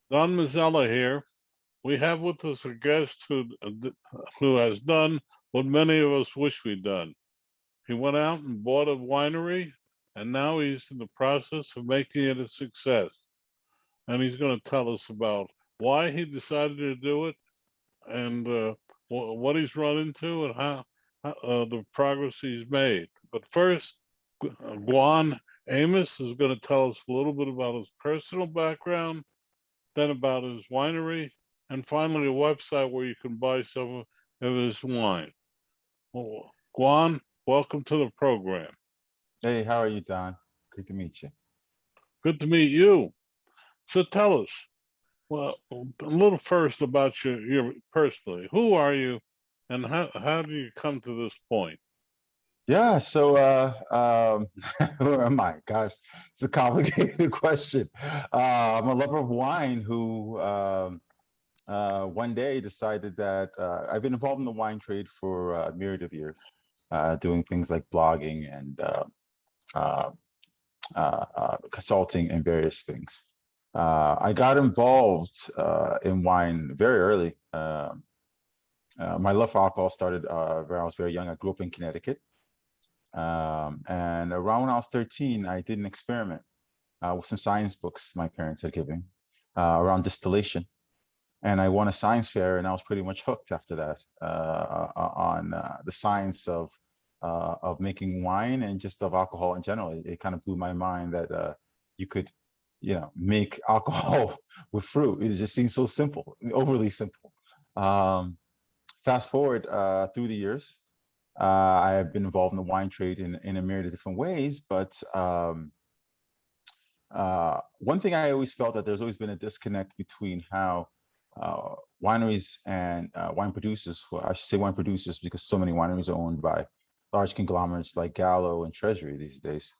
Don Mazzella here. We have with us a guest who has done what many of us wish we'd done. He went out and bought a winery, and now he's in the process of making it a success. And he's going to tell us about why he decided to do it and what he's run into and how the progress he's made. But first, Kwan Amos is going to tell us a little bit about his personal background, then about his winery, and finally a website where you can buy some of his wine. Well, Guan, welcome to the program. Hey, how are you, Don? Great to meet you. Good to meet you. So tell us, well, a little first about your personally. Who are you, and how do you come to this point? Yeah, so who am I? Gosh, it's a complicated question. I'm a lover of wine who one day decided that I've been involved in the wine trade for a myriad of years, doing things like blogging and uh, consulting and various things. I got involved in wine very early. My love for alcohol started when I was very young. I grew up in Connecticut. And around when I was 13, I did an experiment with some science books my parents had given around distillation. And I won a science fair, and I was pretty much hooked after that on the science of making wine and just of alcohol in general. It kind of blew my mind that you could, make alcohol with fruit. It just seems so simple, overly simple. Um, Fast forward through the years, I have been involved in the wine trade in a myriad of different ways, but one thing I always felt that there's always been a disconnect between how wineries and wine producers, well, I should say wine producers because so many wineries are owned by large conglomerates like Gallo and Treasury these days,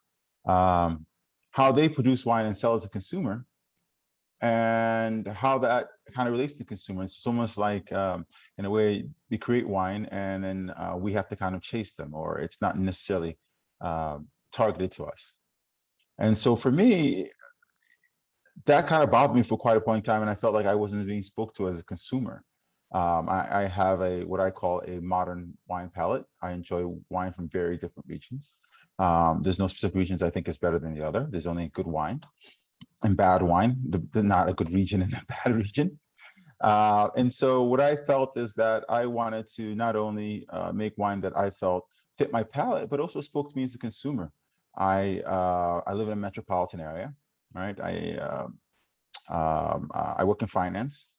um, how they produce wine and sell it to consumer, and how that kind of relates to the consumer. It's almost like, in a way, they create wine and then we have to kind of chase them, or it's not necessarily targeted to us. And so for me, that kind of bothered me for quite a point in time, and I felt like I wasn't being spoke to as a consumer. I have what I call a modern wine palate. I enjoy wine from very different regions. There's no specific regions I think is better than the other. There's only good wine and bad wine, not a good region and a bad region. And so what I felt is that I wanted to not only make wine that I felt fit my palate, but also spoke to me as a consumer. I live in a metropolitan area, right? I work in finance,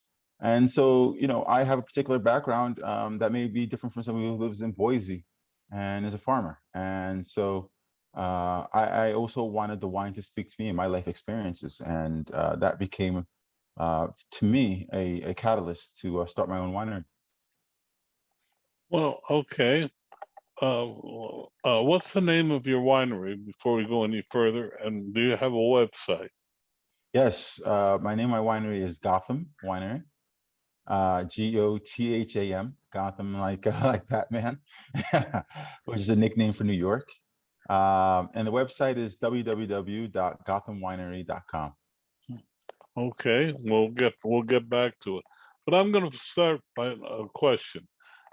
and so I have a particular background that may be different from somebody who lives in Boise and is a farmer. And so I also wanted the wine to speak to me and my life experiences, and that became to me a catalyst to start my own winery. Well, okay. What's the name of your winery before we go any further? And do you have a website? Yes, my name, my winery is Gotham Winery, Gotham, Gotham like like Batman, which is a nickname for New York. And the website is www.gothamwinery.com. Okay, we'll get back to it. But I'm going to start by a question.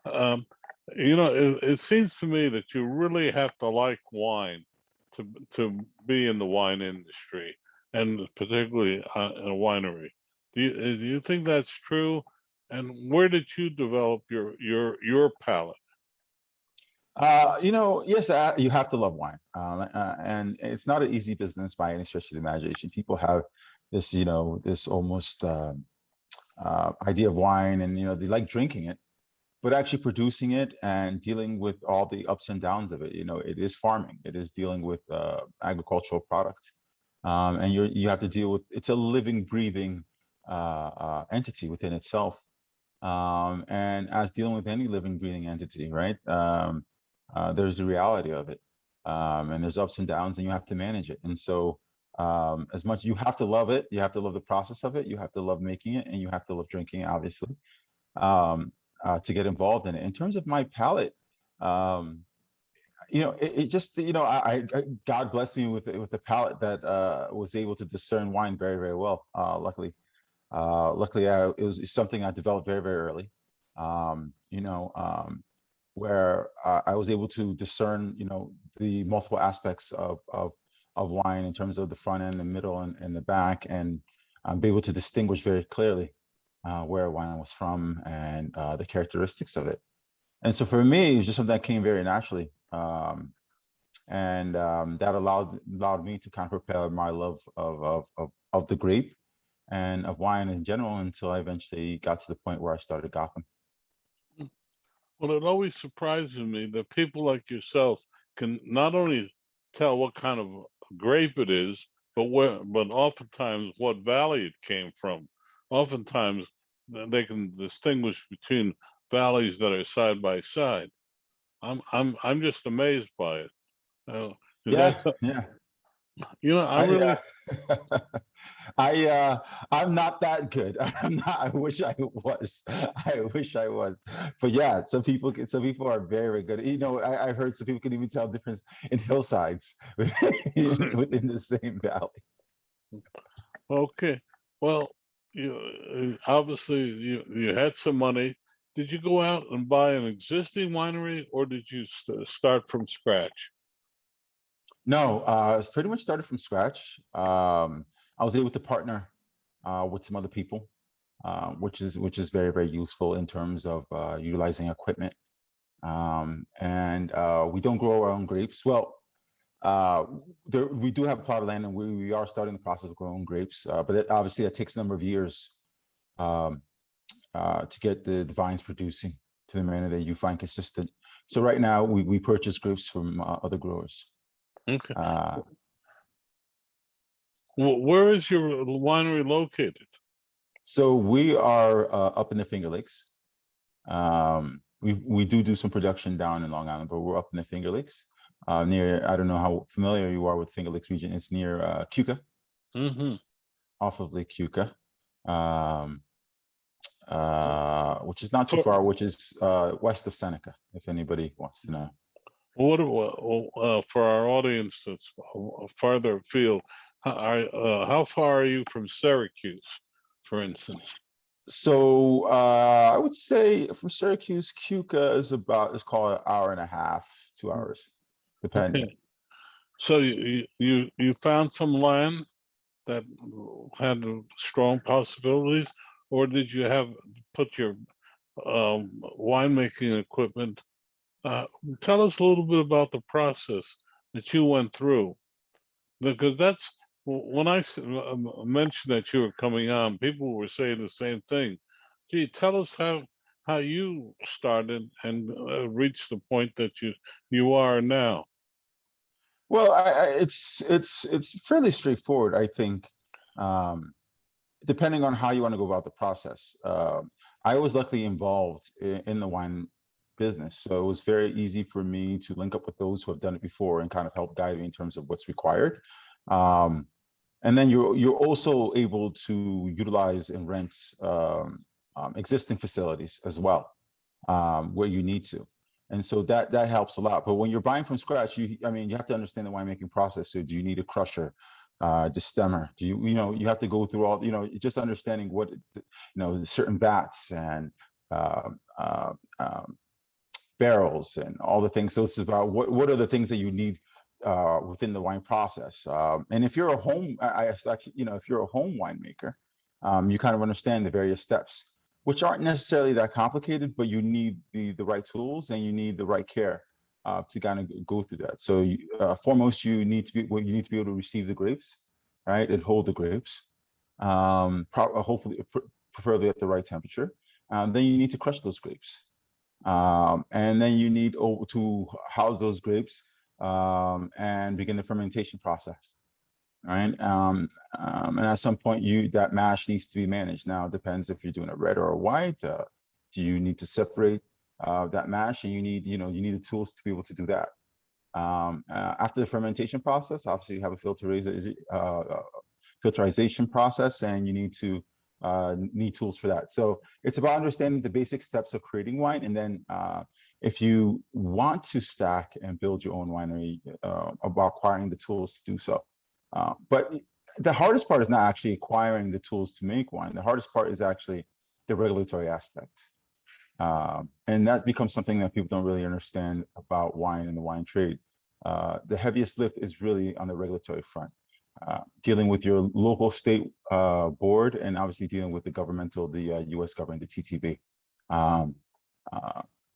Um, it seems to me that you really have to like wine to be in the wine industry, and particularly in a winery. Do you think that's true? And where did you develop your palate? Yes, you have to love wine, and it's not an easy business by any stretch of the imagination. People have this, this almost idea of wine, and they like drinking it, but actually producing it and dealing with all the ups and downs of it. It is farming. It is dealing with agricultural product, and you have to deal with. It's a living, breathing entity within itself, and as dealing with any living, breathing entity, right? There's the reality of it, and there's ups and downs, and you have to manage it. And so, as much you have to love it, you have to love the process of it, you have to love making it, and you have to love drinking it, obviously, to get involved in it. In terms of my palate, um, it just, God blessed me with the palate that was able to discern wine very, very well. Luckily, Luckily, it was something I developed very, very early. You know, where I was able to discern, you know, the multiple aspects of wine in terms of the front end, the middle, and the back, and be able to distinguish very clearly where wine was from and the characteristics of it. And so for me, it was just something that came very naturally. That allowed me to kind of propel my love of the grape and of wine in general until I eventually got to the point where I started Gotham. Well, it always surprises me that people like yourself can not only tell what kind of grape it is, but oftentimes what valley it came from. Oftentimes they can distinguish between valleys that are side by side. I'm just amazed by it. Uh, is that Yeah, so- yeah. you know, I I really I'm not that good. I'm not. I wish I was. I wish I was. But yeah, some people are very, very good. You know, I've heard some people can even tell difference in hillsides within the same valley. okay. Well, obviously you had some money. Did you go out and buy an existing winery, or did you start from scratch? No, it's pretty much started from scratch. I was able to partner with some other people, which is very, very useful in terms of utilizing equipment. We don't grow our own grapes. Well, we do have a plot of land, and we are starting the process of growing grapes. But obviously, that takes a number of years um, to get the vines producing to the manner that you find consistent. So right now, we purchase grapes from other growers. Okay. Uh, Where is your winery located? so we are up in the Finger Lakes. We do some production down in Long Island, but we're up in the Finger Lakes, near. I don't know how familiar you are with Finger Lakes region. It's near Keuka, Hmm. off of Lake Keuka, um, which is not too For far, which is west of Seneca, if anybody wants to know. for our audience that's farther afield, how far are you from Syracuse, for instance? So I would say from Syracuse, Keuka is called an hour and a half, 2 hours, depending. Okay, so you found some land that had strong possibilities, or did you have put your winemaking equipment? Uh, Tell us a little bit about the process that you went through, because that's when I mentioned that you were coming on, people were saying the same thing. Gee, tell us how you started and reached the point that you are now. Well, it's fairly straightforward, I think, um, depending on how you want to go about the process. I was luckily involved in the wine business, so it was very easy for me to link up with those who have done it before and kind of help guide me in terms of what's required. Um, and then you're also able to utilize and rent existing facilities as well, where you need to. And so that helps a lot. But when you're buying from scratch, I mean, you have to understand the winemaking process. So do you need a crusher, destemmer? Do you have to go through all, just understanding what, the certain vats and um, uh, um, barrels and all the things. So it's about what are the things that you need within the wine process. And if you're a home, actually, if you're a home winemaker, you kind of understand the various steps, which aren't necessarily that complicated, but you need the right tools and you need the right care to kind of go through that. So foremost, you need to be able to receive the grapes, right, and hold the grapes, hopefully, preferably at the right temperature. Then you need to crush those grapes. And then you need to house those grapes and begin the fermentation process, right? And at some point, that mash needs to be managed. Now, it depends if you're doing a red or a white. Do you need to separate that mash? And you need the tools to be able to do that. After the fermentation process, obviously you have a filterization process, and you need tools for that. So it's about understanding the basic steps of creating wine, and then if you want to stack and build your own winery, about acquiring the tools to do so. But the hardest part is not actually acquiring the tools to make wine. The hardest part is actually the regulatory aspect. And that becomes something that people don't really understand about wine and the wine trade. The heaviest lift is really on the regulatory front, dealing with your local state board, and obviously dealing with the governmental, the U.S. government, the TTB.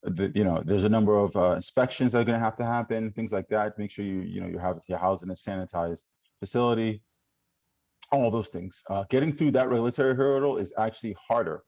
There's a number of inspections that are going to have to happen, things like that. Make sure you're housed in a sanitized facility. All those things. Getting through that regulatory hurdle is actually harder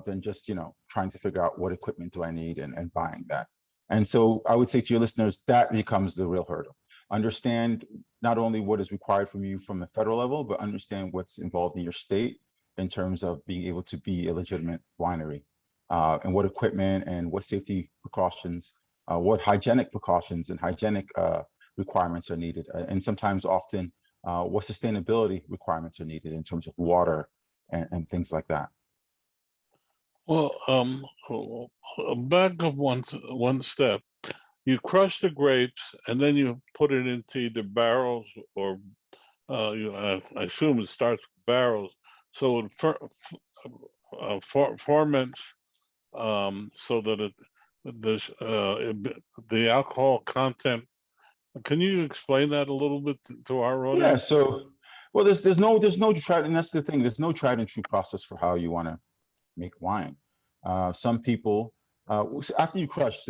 than just trying to figure out what equipment do I need and buying that. And so I would say to your listeners, that becomes the real hurdle. Understand not only what is required from you from the federal level, but understand what's involved in your state in terms of being able to be a legitimate winery, and what equipment and what safety precautions, what hygienic precautions and hygienic requirements are needed, and sometimes often what sustainability requirements are needed in terms of water and things like that. Well, back up one step. You crush the grapes and then you put it into either barrels or I assume it starts with barrels, so it ferments so that the alcohol content. Can you explain that a little bit to our audience? Yeah. So, well, there's no tried, and that's the thing. There's no tried and true process for how you want to make wine. Some people, after you crush,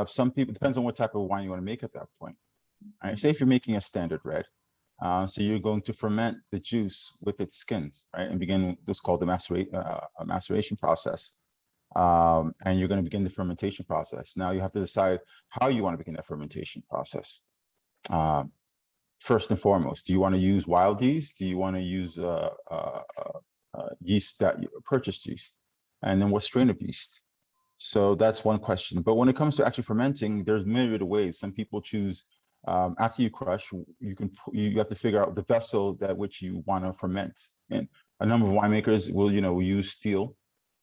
some people, depends on what type of wine you want to make at that point. All right? Say if you're making a standard red, so you're going to ferment the juice with its skins, right, and begin what's called the maceration process. And you're going to begin the fermentation process. Now you have to decide how you want to begin that fermentation process. First and foremost, do you want to use wild yeast? Do you want to use yeast that purchased yeast? And then what strain of yeast? So that's one question. But when it comes to actually fermenting, there's myriad of ways. Some people choose, after you crush, you have to figure out the vessel that which you want to ferment. And a number of winemakers will use steel.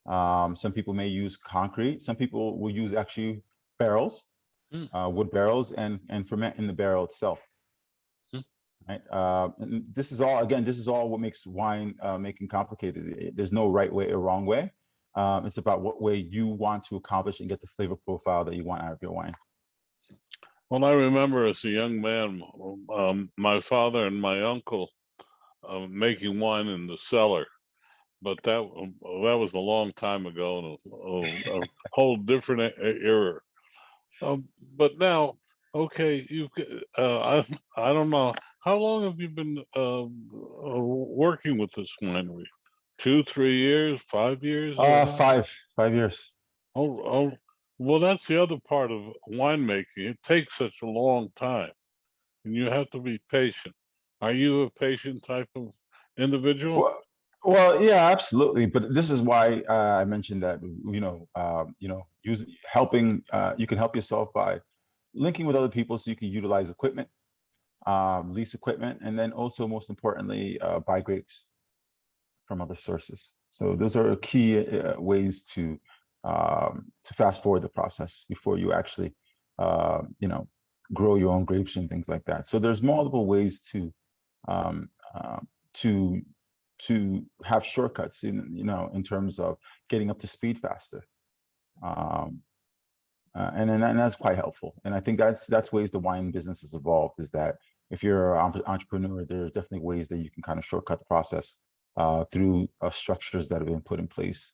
Some people may use concrete. Some people will use actually barrels, wood barrels, and ferment in the barrel itself. Right. And this is all what makes wine making complicated. There's no right way or wrong way. It's about what way you want to accomplish and get the flavor profile that you want out of your wine. Well, I remember as a young man, my father and my uncle making wine in the cellar, but that was a long time ago and a whole different era. But now, okay, I don't know. How long have you been working with this winery? 2, 3 years, 5 years? 5 years. Oh, well, that's the other part of winemaking. It takes such a long time, and you have to be patient. Are you a patient type of individual? Well, yeah, absolutely. But this is why I mentioned that helping. You can help yourself by linking with other people, so you can utilize equipment, lease equipment, and then also, most importantly, buy grapes from other sources. So those are key ways to fast forward the process before you actually grow your own grapes and things like that. So there's multiple ways to have shortcuts in terms of getting up to speed faster. And that's quite helpful. And I think that's ways the wine business has evolved, is that if you're an entrepreneur, there's definitely ways that you can kind of shortcut the process through structures that have been put in place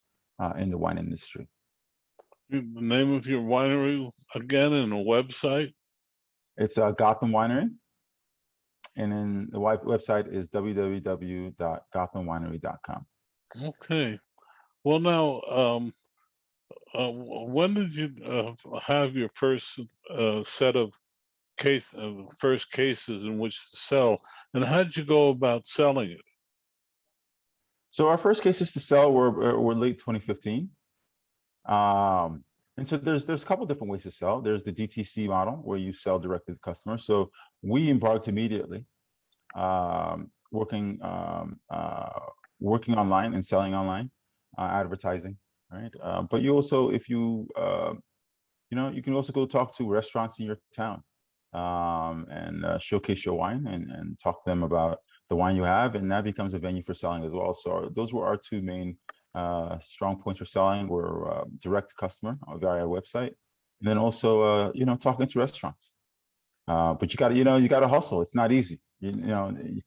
in the wine industry. The name of your winery again and a website? It's Gotham Winery. And then the website is www.gothamwinery.com. Okay. Well, now, when did you have your first set of first cases in which to sell, and how did you go about selling it? So our first cases to sell were late 2015. And so there's a couple different ways to sell. There's the DTC model, where you sell directly to customers. So we embarked immediately, working online and selling online, advertising, right? But you also, if you you can also go talk to restaurants in your town, and showcase your wine and talk to them about the wine you have, and that becomes a venue for selling as well. So those were our two main strong points for selling, were direct to customer via our website, and then also talking to restaurants. But you got to you got to hustle. It's not easy. You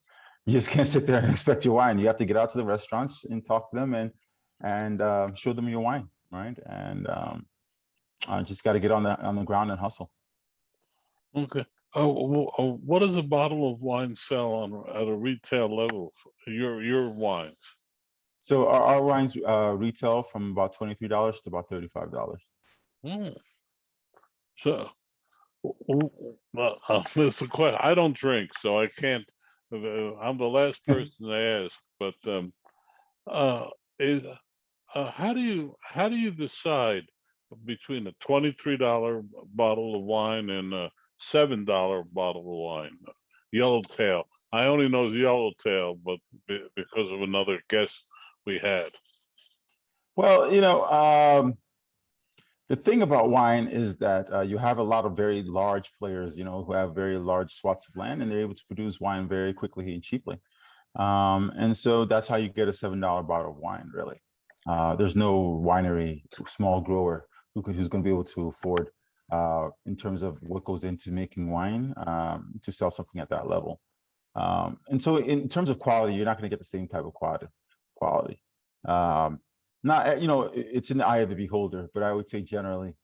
just can't sit there and expect your wine. You have to get out to the restaurants and talk to them and show them your wine, right? And just got to get on the ground and hustle. Okay. What does a bottle of wine sell at a retail level? Your wines. So our wines retail from about $23 to about $35. Mm. So, it's a question. I don't drink, so I can't. I'm the last person to ask. But is how do you decide between a $23 bottle of wine and a $7 bottle of wine? Yellowtail. I only know Yellowtail, but because of another guest we had. Well, the thing about wine is that you have a lot of very large players, who have very large swaths of land, and they're able to produce wine very quickly and cheaply. And so that's how you get a $7 bottle of wine, really. There's no winery, small grower who's going to be able to afford, in terms of what goes into making wine, to sell something at that level. And so in terms of quality, you're not going to get the same type of quality. Not, it's in the eye of the beholder, but I would say generally,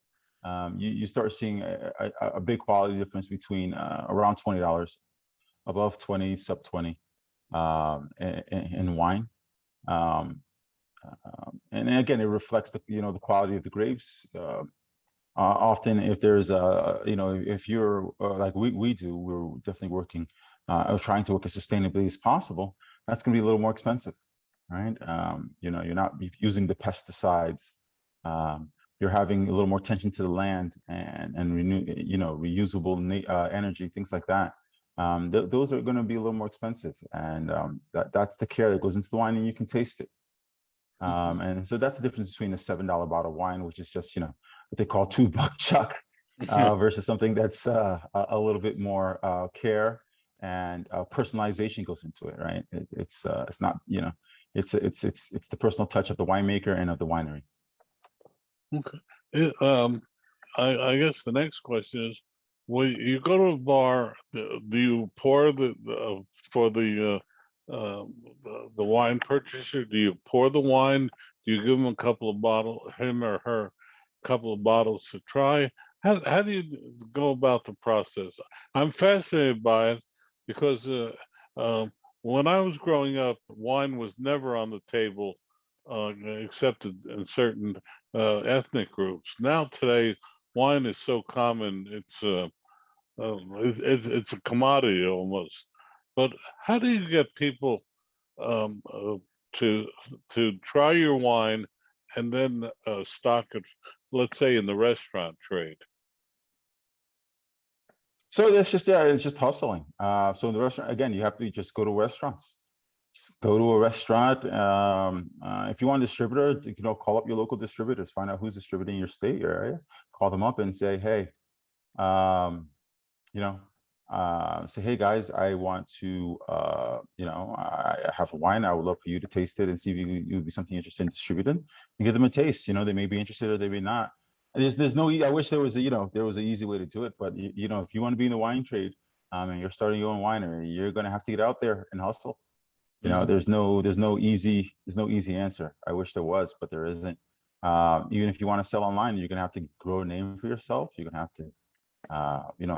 you start seeing a big quality difference between around $20, above 20, sub 20, in wine. And again, it reflects the quality of the grapes. Often, if there's if you're like we do, we're definitely working, trying to work as sustainably as possible. That's going to be a little more expensive, right? You're not using the pesticides. You're having a little more attention to the land and reusable energy, things like that. Those are going to be a little more expensive, and that's the care that goes into the wine, and you can taste it. And so that's the difference between a $7 bottle of wine, which is just what they call $2 chuck, versus something that's a little bit more care and personalization goes into it, right? It's not it's the personal touch of the winemaker and of the winery. Okay. I guess the next question is, when you go to a bar, do you pour for the wine purchaser? Do you pour the wine? Do you give him him or her, a couple of bottles to try? How do you go about the process? I'm fascinated by it because when I was growing up, wine was never on the table, except in certain ethnic groups. Now today, wine is so common; it's a commodity almost. But how do you get people to try your wine and then stock it, let's say, in the restaurant trade? So that's it's just hustling. So in the restaurant, again, you have to just go to restaurants. Just go to a restaurant. If you want a distributor, call up your local distributors, find out who's distributing your state, your area, call them up and say, hey, say, hey guys, I want to, I have a wine. I would love for you to taste it and see if you would be something interested in distributing. And give them a taste. They may be interested or they may not. There's no. I wish there was there was an easy way to do it. But if you want to be in the wine trade, and you're starting your own winery, you're going to have to get out there and hustle. There's no easy answer. I wish there was, but there isn't. Even if you want to sell online, you're going to have to grow a name for yourself. You're going to have to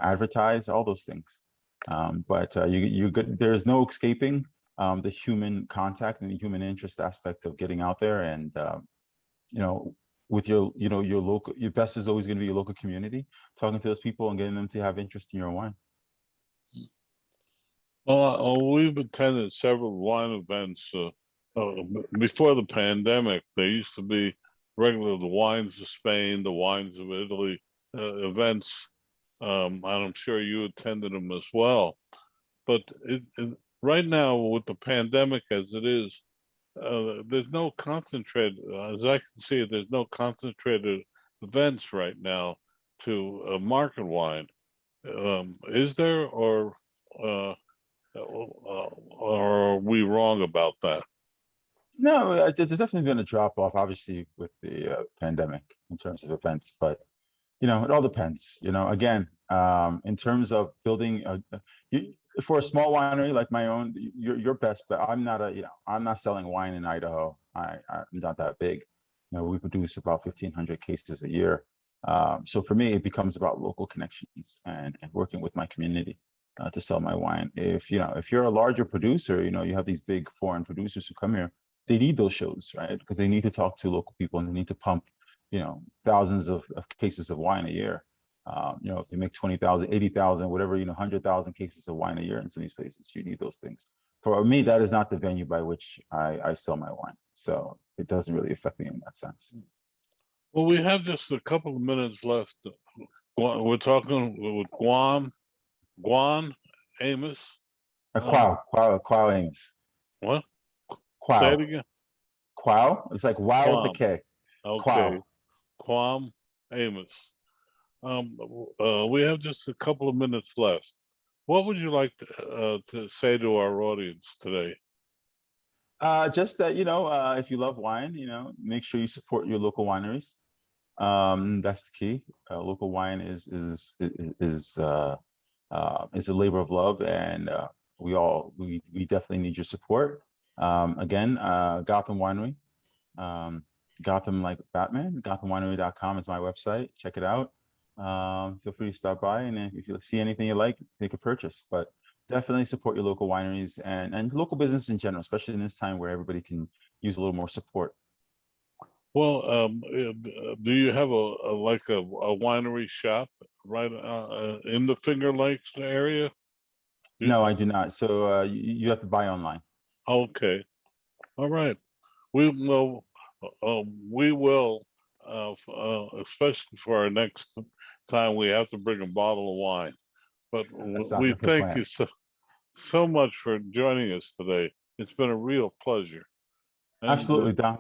advertise, all those things. But there's no escaping the human contact and the human interest aspect of getting out there. And with your local, your best is always going to be your local community, talking to those people and getting them to have interest in your wine. Well, we've attended several wine events before the pandemic. There used to be regular the wines of Spain, the wines of Italy events. And I'm sure you attended them as well. But right now, with the pandemic as it is, there's no concentrated, as I can see it, there's no concentrated events right now to market wine. Is there, or are we wrong about that? No, there's definitely been a drop off, obviously, with the pandemic in terms of events, but it all depends. Again, in terms of building for a small winery like my own, your best, but I'm not selling wine in Idaho. I'm not that big. We produce about 1,500 cases a year. So for me, it becomes about local connections and working with my community to sell my wine. If you're a larger producer, you have these big foreign producers who come here. They need those shows, right? Because they need to talk to local people and they need to pump thousands of cases of wine a year. If they make 20,000, 80,000, whatever, 100,000 cases of wine a year in some of these places, you need those things. For me, that is not the venue by which I sell my wine. So it doesn't really affect me in that sense. Well, we have just a couple of minutes left. We're talking with Kwan Amos. Qual Amos. What? Say it Qual. again. Qual. It's like wow with the Quam. K. Okay. Qual. Kwan Amos. We have just a couple of minutes left. What would you like to say to our audience today? Just that, if you love wine, make sure you support your local wineries. That's the key. Local wine is a labor of love, and we definitely need your support. Again, Gotham Winery, Gotham like Batman. GothamWinery.com is my website. Check it out. Feel free to stop by, and if you see anything you like, take a purchase. But definitely support your local wineries and local business in general, especially in this time where everybody can use a little more support. Well, do you have a winery shop right in the Finger Lakes area? No, I do not. So you have to buy online. Okay, all right. We will. We will, especially for our next time. We have to bring a bottle of wine. But That sounds we like a thank plan. you so much for joining us today. It's been a real pleasure. And Absolutely, Don.